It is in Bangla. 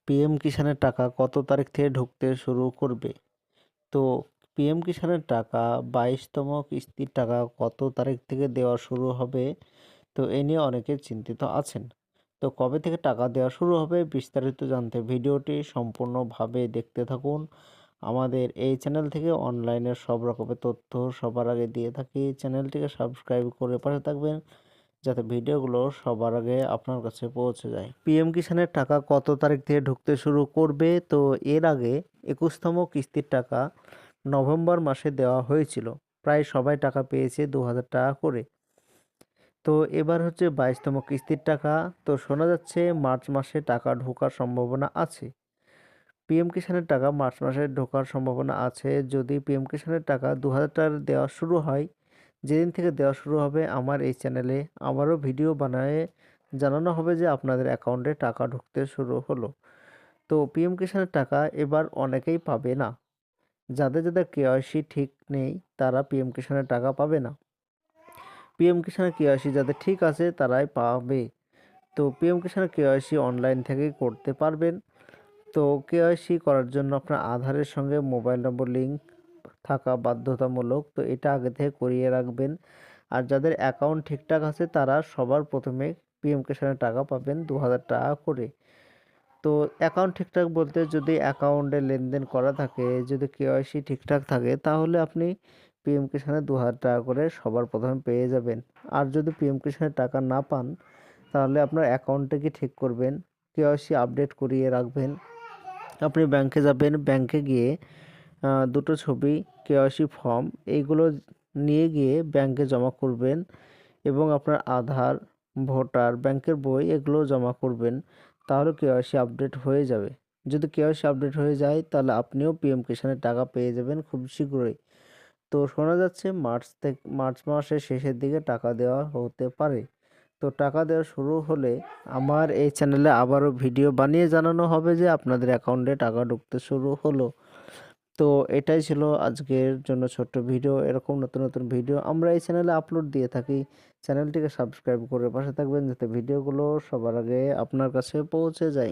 পিএম কিষাণের টাকা কত তারিখ থেকে ঢুকতে শুরু করবে? তো পিএম কিষাণের টাকা 22তম কিস্তির টাকা কত তারিখ থেকে দেওয়া শুরু হবে? তো এ নিয়ে অনেকে চিন্তিত আছেন। তো কবে থেকে টাকা দেওয়া শুরু হবে বিস্তারিত জানতে ভিডিওটি সম্পূর্ণভাবে দেখতে থাকুন। আমাদের এই চ্যানেল থেকে অনলাইনের সব রকমের তথ্য সবার আগে দিয়ে থাকি। চ্যানেলটিকে সাবস্ক্রাইব করে পাশে থাকবেন যাতে ভিডিওগুলো সবার আগে আপনার কাছে পৌঁছে যায়। পিএম কিষাণের টাকা কত তারিখ থেকে ঢুকতে শুরু করবে? তো এর আগে 21তম কিস্তির টাকা নভেম্বর মাসে দেওয়া হয়েছিল। প্রায় সবাই টাকা পেয়েছে ২,০০০ টাকা করে। তো এবার হচ্ছে 22তম কিস্তির টাকা। তো শোনা যাচ্ছে মার্চ মাসে টাকা ঢোকার সম্ভাবনা আছে। পিএম কিষাণের টাকা মার্চ মাসে ঢোকার সম্ভাবনা আছে। যদি পিএম কিষাণের টাকা ২,০০০ টাকা দেওয়া শুরু হয়, যেদিন থেকে দেওয়া শুরু হবে আমার এই চ্যানেলে আবারও ভিডিও বানায়ে জানানো হবে যে আপনাদের অ্যাকাউন্টে টাকা ঢুকতে শুরু হলো। তো পিএম কিষাণের টাকা এবার অনেকেই পাবে না। যাদের কেওয়াইসি ঠিক নেই তারা পিএম কিষাণের টাকা পাবে না। পিএম কিষাণের কেওয়াইসি যাদের ঠিক আছে তারাই পাবে। তো পিএম কিষাণের কেওয়াইসি অনলাইন থেকেই করতে পারবেন। তো কেওয়াইসি করার জন্য আপনার আধারের সঙ্গে মোবাইল নম্বর লিঙ্ক থাকা বাধ্যতামূলক। তো এটা আগে থেকে করিয়ে রাখবেন। আর যাদের অ্যাকাউন্ট ঠিকঠাক আছে তারা সবার প্রথমে পিএম কিষাণের টাকা পাবেন ২,০০০ টাকা করে। তো অ্যাকাউন্ট ঠিকঠাক বলতে যদি অ্যাকাউন্টে লেনদেন করা থাকে, যদি কেওয়াইসি ঠিকঠাক থাকে তাহলে আপনি পিএম কিষাণে ২,০০০ টাকা করে সবার প্রথমে পেয়ে যাবেন। আর যদি পিএম কিষাণের টাকা না পান তাহলে আপনার অ্যাকাউন্টটাকে ঠিক করবেন, কেওয়াইসি আপডেট করিয়ে রাখবেন। আপনি ব্যাংকে যাবেন, ব্যাংকে গিয়ে দুটো ছবি, কেওয়াইসি ফর্ম এইগুলো নিয়ে গিয়ে ব্যাংকে জমা করবেন এবং আপনার আধার, ভোটার, ব্যাংকের বই এগুলো জমা করবেন। তাহলে কেওয়াইসি আপডেট হয়ে যাবে। যদি কেওয়াইসি আপডেট হয়ে যায় তাহলে আপনিও পিএম কিষাণের টাকা পেয়ে যাবেন খুব শীঘ্রই। তো শোনা যাচ্ছে মার্চ মাসের শেষের দিকে টাকা দেওয়া হতে পারে। তো টাকা দেওয়া শুরু হলে আমার এই চ্যানেলে আবারও ভিডিও বানিয়ে জানানো হবে যে আপনাদের অ্যাকাউন্টে টাকা ঢুকতে শুরু হলো। তো এটাই ছিল আজকের জন্য ছোট্ট ভিডিও। এরকম নতুন নতুন ভিডিও আমরা এই চ্যানেলে আপলোড দিয়ে থাকি। চ্যানেলটিকে সাবস্ক্রাইব করে পাশে থাকবেন যাতে ভিডিওগুলো সবার আগে আপনার কাছে পৌঁছে যায়।